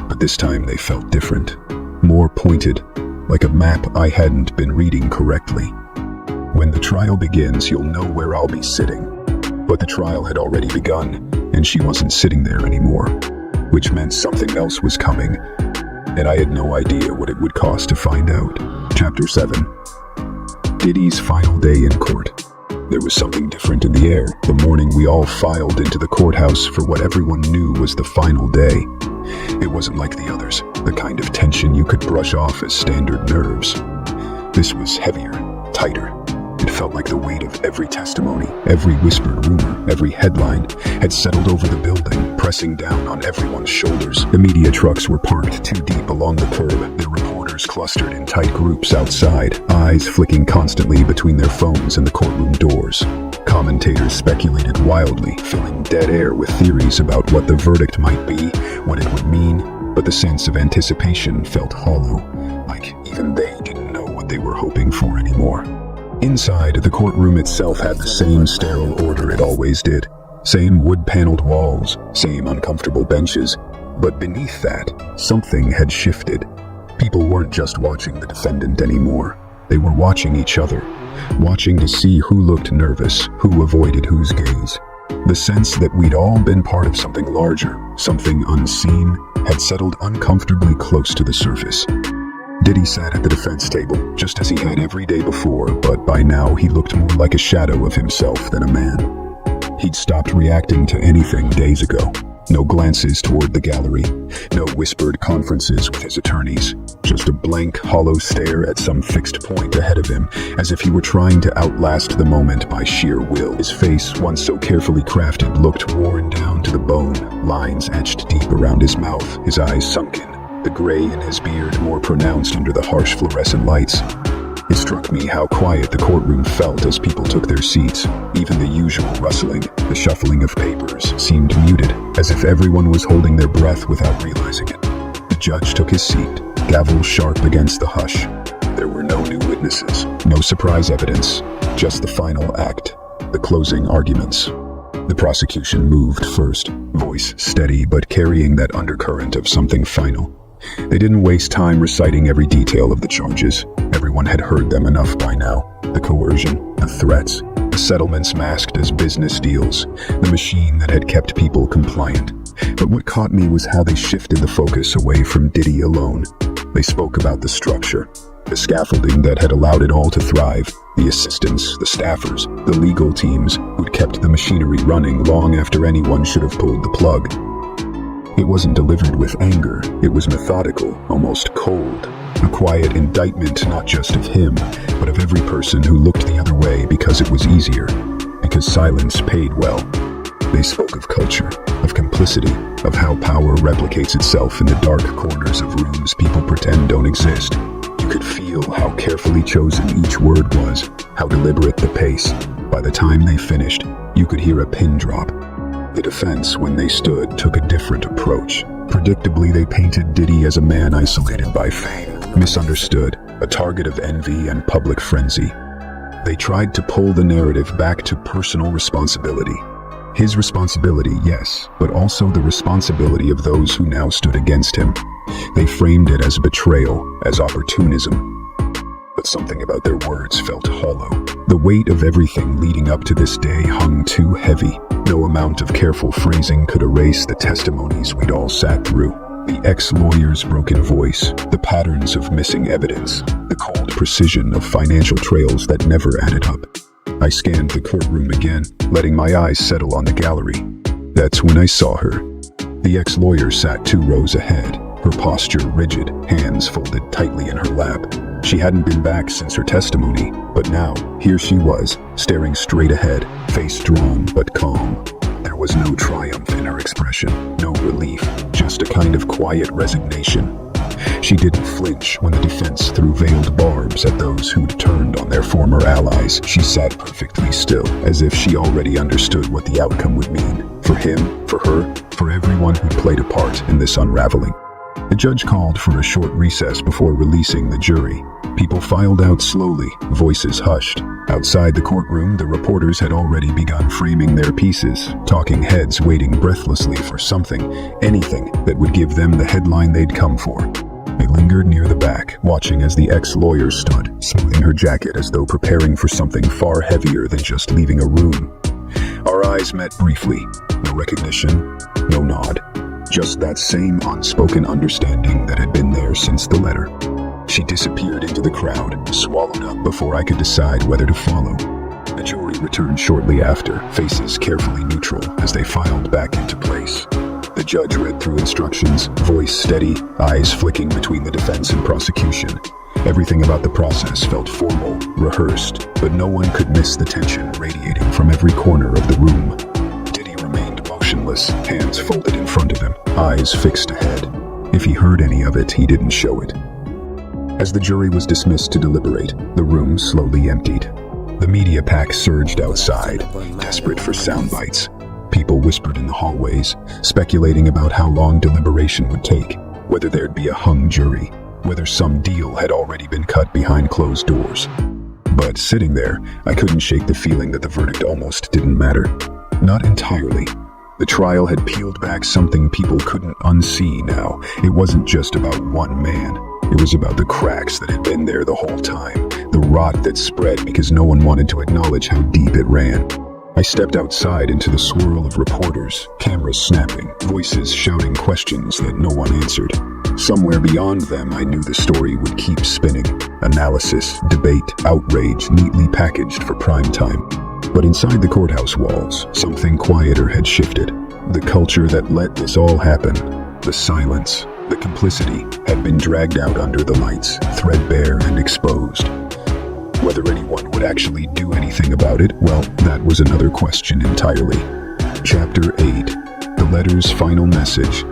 but this time they felt different. More pointed, like a map I hadn't been reading correctly. When the trial begins, you'll know where I'll be sitting. But the trial had already begun, and she wasn't sitting there anymore, which meant something else was coming, and I had no idea what it would cost to find out. Chapter 7. Diddy's final day in court. There was something different in the air the morning we all filed into the courthouse for what everyone knew was the final day. It wasn't like the others, the kind of tension you could brush off as standard nerves. This was heavier, tighter. It felt like the weight of every testimony, every whispered rumor, every headline had settled over the building, pressing down on everyone's shoulders. The media trucks were parked too deep along the curb, their reporters clustered in tight groups outside, eyes flicking constantly between their phones and the courtroom doors. Commentators speculated wildly, filling dead air with theories about what the verdict might be, what it would mean, but the sense of anticipation felt hollow, like even they didn't know what they were hoping for anymore. Inside, the courtroom itself had the same sterile order it always did. Same wood-paneled walls, same uncomfortable benches. But beneath that, something had shifted. People weren't just watching the defendant anymore. They were watching each other, watching to see who looked nervous, who avoided whose gaze. The sense that we'd all been part of something larger, something unseen, had settled uncomfortably close to the surface. Diddy sat at the defense table, just as he had every day before, but by now he looked more like a shadow of himself than a man. He'd stopped reacting to anything days ago. No glances toward the gallery, no whispered conferences with his attorneys, just a blank, hollow stare at some fixed point ahead of him, as if he were trying to outlast the moment by sheer will. His face, once so carefully crafted, looked worn down to the bone, lines etched deep around his mouth, his eyes sunken. The gray in his beard more pronounced under the harsh fluorescent lights. It struck me how quiet the courtroom felt as people took their seats. Even the usual rustling, the shuffling of papers, seemed muted, as if everyone was holding their breath without realizing it. The judge took his seat, gavel sharp against the hush. There were no new witnesses, no surprise evidence, just the final act, the closing arguments. The prosecution moved first, voice steady but carrying that undercurrent of something final. They didn't waste time reciting every detail of the charges. Everyone had heard them enough by now. The coercion, the threats, the settlements masked as business deals, the machine that had kept people compliant. But what caught me was how they shifted the focus away from Diddy alone. They spoke about the structure, the scaffolding that had allowed it all to thrive, the assistants, the staffers, the legal teams who'd kept the machinery running long after anyone should have pulled the plug. It wasn't delivered with anger, it was methodical, almost cold. A quiet indictment not just of him, but of every person who looked the other way because it was easier, because silence paid well. They spoke of culture, of complicity, of how power replicates itself in the dark corners of rooms people pretend don't exist. You could feel how carefully chosen each word was, how deliberate the pace. By the time they finished, you could hear a pin drop. The defense, when they stood, took a different approach. Predictably, they painted Diddy as a man isolated by fame, misunderstood, a target of envy and public frenzy. They tried to pull the narrative back to personal responsibility. His responsibility, yes, but also the responsibility of those who now stood against him. They framed it as betrayal, as opportunism. But something about their words felt hollow. The weight of everything leading up to this day hung too heavy. No amount of careful phrasing could erase the testimonies we'd all sat through. The ex-lawyer's broken voice, the patterns of missing evidence, the cold precision of financial trails that never added up. I scanned the courtroom again, letting my eyes settle on the gallery. That's when I saw her. The ex-lawyer sat 2 rows ahead, her posture rigid, hands folded tightly in her lap. She hadn't been back since her testimony, but now, here she was, staring straight ahead, face drawn but calm. There was no triumph in her expression, no relief, just a kind of quiet resignation. She didn't flinch when the defense threw veiled barbs at those who'd turned on their former allies. She sat perfectly still, as if she already understood what the outcome would mean. For him, for her, for everyone who'd played a part in this unraveling. The judge called for a short recess before releasing the jury. People filed out slowly, voices hushed. Outside the courtroom, the reporters had already begun framing their pieces, talking heads waiting breathlessly for something, anything that would give them the headline they'd come for. They lingered near the back, watching as the ex-lawyer stood, smoothing her jacket as though preparing for something far heavier than just leaving a room. Our eyes met briefly. No recognition, no nod. Just that same unspoken understanding that had been there since the letter. She disappeared into the crowd, swallowed up before I could decide whether to follow. The jury returned shortly after, faces carefully neutral as they filed back into place. The judge read through instructions, voice steady, eyes flicking between the defense and prosecution. Everything about the process felt formal, rehearsed, but no one could miss the tension radiating from every corner of the room. Diddy remained motionless, hands folded in front of him, eyes fixed ahead. If he heard any of it, he didn't show it. As the jury was dismissed to deliberate, the room slowly emptied. The media pack surged outside, desperate for sound bites. People whispered in the hallways, speculating about how long deliberation would take, whether there'd be a hung jury, whether some deal had already been cut behind closed doors. But sitting there, I couldn't shake the feeling that the verdict almost didn't matter. Not entirely. The trial had peeled back something people couldn't unsee now. It wasn't just about one man. It was about the cracks that had been there the whole time, the rot that spread because no one wanted to acknowledge how deep it ran. I stepped outside into the swirl of reporters, cameras snapping, voices shouting questions that no one answered. Somewhere beyond them, I knew the story would keep spinning. Analysis, debate, outrage, neatly packaged for prime time. But inside the courthouse walls, something quieter had shifted. The culture that let this all happen, the silence, the complicity, had been dragged out under the lights, threadbare and exposed. Whether anyone would actually do anything about it, well, that was another question entirely. Chapter 8. The letter's final message.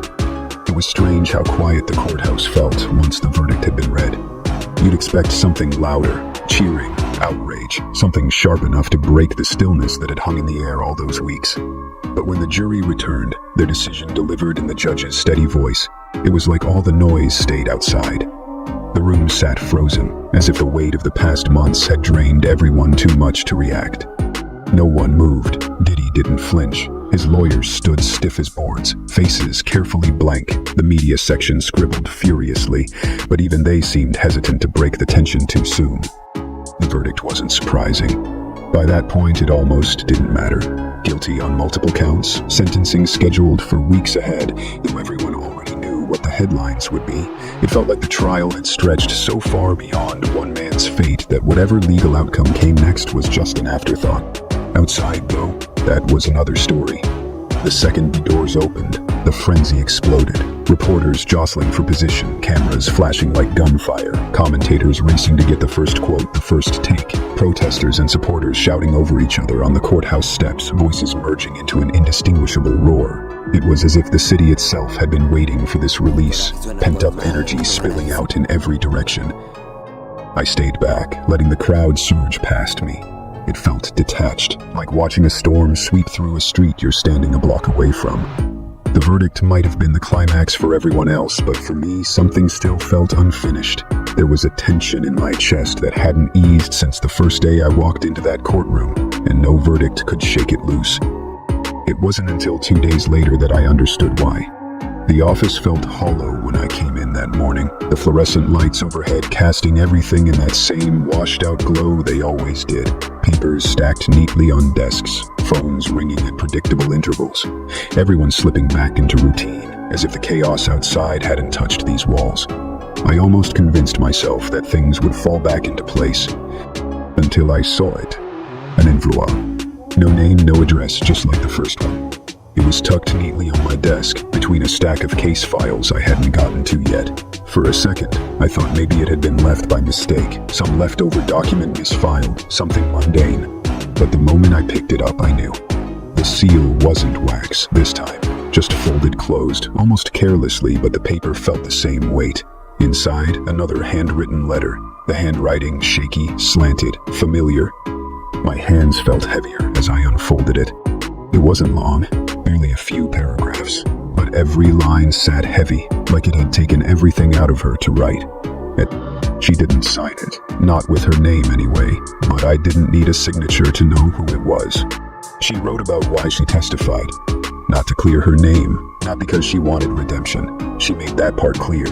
It was strange how quiet the courthouse felt once the verdict had been read. you'd expect something louder, cheering, outrage, something sharp enough to break the stillness that had hung in the air all those weeks. But when the jury returned, their decision delivered in the judge's steady voice, it was like all the noise stayed outside. The room sat frozen, as if the weight of the past months had drained everyone too much to react. No one moved. Diddy didn't flinch. His lawyers stood stiff as boards, faces carefully blank. The media section scribbled furiously, but even they seemed hesitant to break the tension too soon. The verdict wasn't surprising. By that point, it almost didn't matter. Guilty on multiple counts, sentencing scheduled for weeks ahead, though everyone already knew what the headlines would be. It felt like the trial had stretched so far beyond one man's fate that whatever legal outcome came next was just an afterthought. Outside, though, that was another story. The second the doors opened, the frenzy exploded. Reporters jostling for position, cameras flashing like gunfire, commentators racing to get the first quote, the first take, protesters and supporters shouting over each other on the courthouse steps, voices merging into an indistinguishable roar. It was as if the city itself had been waiting for this release, pent-up energy spilling out in every direction. I stayed back, letting the crowd surge past me. It felt detached, like watching a storm sweep through a street you're standing a block away from. The verdict might have been the climax for everyone else, but for me, something still felt unfinished. There was a tension in my chest that hadn't eased since the first day I walked into that courtroom, and no verdict could shake it loose. It wasn't until 2 days later that I understood why. The office felt hollow when I came in that morning, the fluorescent lights overhead casting everything in that same washed-out glow they always did. Papers stacked neatly on desks, phones ringing at predictable intervals. Everyone slipping back into routine, as if the chaos outside hadn't touched these walls. I almost convinced myself that things would fall back into place, until I saw it. An envelope. No name, no address, just like the first one. It was tucked neatly on my desk, between a stack of case files I hadn't gotten to yet. For a second, I thought maybe it had been left by mistake, some leftover document misfiled, something mundane. But the moment I picked it up, I knew. The seal wasn't wax this time, just folded closed, almost carelessly, but the paper felt the same weight. Inside, another handwritten letter, the handwriting shaky, slanted, familiar. My hands felt heavier as I unfolded it. It wasn't long, barely a few paragraphs, but every line sat heavy, like it had taken everything out of her to write. She didn't sign it, not with her name anyway, but I didn't need a signature to know who it was. She wrote about why she testified, not to clear her name, not because she wanted redemption. She made that part clear.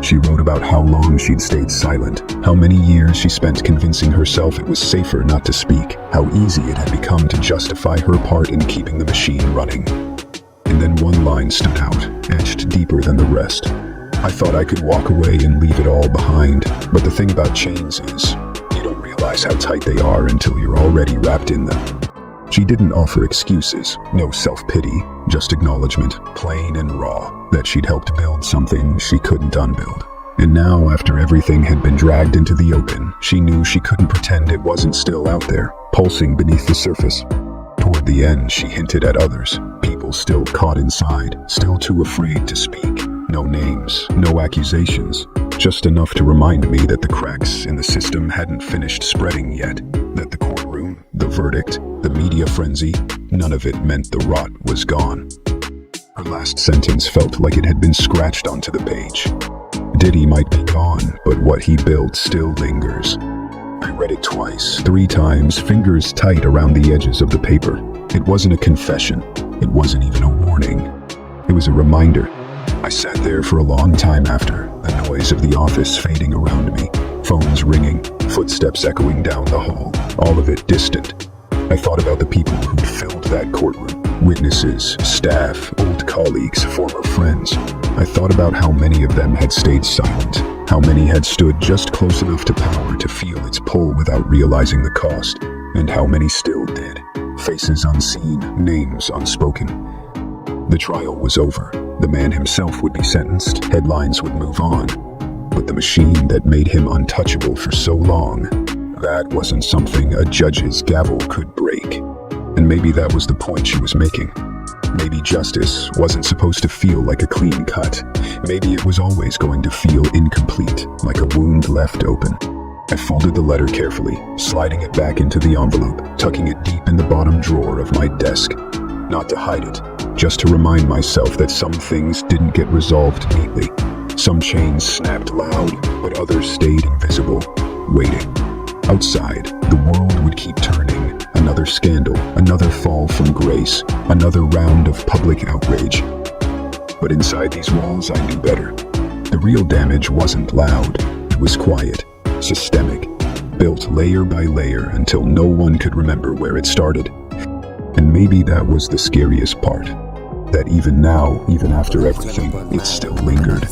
She wrote about how long she'd stayed silent, how many years she spent convincing herself it was safer not to speak, how easy it had become to justify her part in keeping the machine running. And then one line stood out, etched deeper than the rest. I thought I could walk away and leave it all behind, but the thing about chains is, you don't realize how tight they are until you're already wrapped in them. She didn't offer excuses, no self-pity, just acknowledgement, plain and raw, that she'd helped build something she couldn't unbuild. And now, after everything had been dragged into the open, she knew she couldn't pretend it wasn't still out there, pulsing beneath the surface. Toward the end, she hinted at others, people still caught inside, still too afraid to speak. No names, no accusations, just enough to remind me that the cracks in the system hadn't finished spreading yet, that the courtroom, the verdict, the media frenzy, none of it meant the rot was gone. Her last sentence felt like it had been scratched onto the page. Diddy might be gone, but what he built still lingers. I read it twice, 3 times, fingers tight around the edges of the paper. It wasn't a confession. It wasn't even a warning. It was a reminder. I sat there for a long time after, the noise of the office fading around me, phones ringing, footsteps echoing down the hall, all of it distant. I thought about the people who'd filled that courtroom, witnesses, staff, old colleagues, former friends. I thought about how many of them had stayed silent, how many had stood just close enough to power to feel its pull without realizing the cost, and how many still did, faces unseen, names unspoken. The trial was over. The man himself would be sentenced, headlines would move on. But the machine that made him untouchable for so long, that wasn't something a judge's gavel could break. And maybe that was the point she was making. Maybe justice wasn't supposed to feel like a clean cut. Maybe it was always going to feel incomplete, like a wound left open. I folded the letter carefully, sliding it back into the envelope, tucking it deep in the bottom drawer of my desk. Not to hide it, just to remind myself that some things didn't get resolved neatly. Some chains snapped loud, but others stayed invisible, waiting. Outside, the world would keep turning. Another scandal, another fall from grace, another round of public outrage. But inside these walls, I knew better. The real damage wasn't loud, it was quiet, systemic, built layer by layer until no one could remember where it started. And maybe that was the scariest part, that even now, even after everything, it still lingered.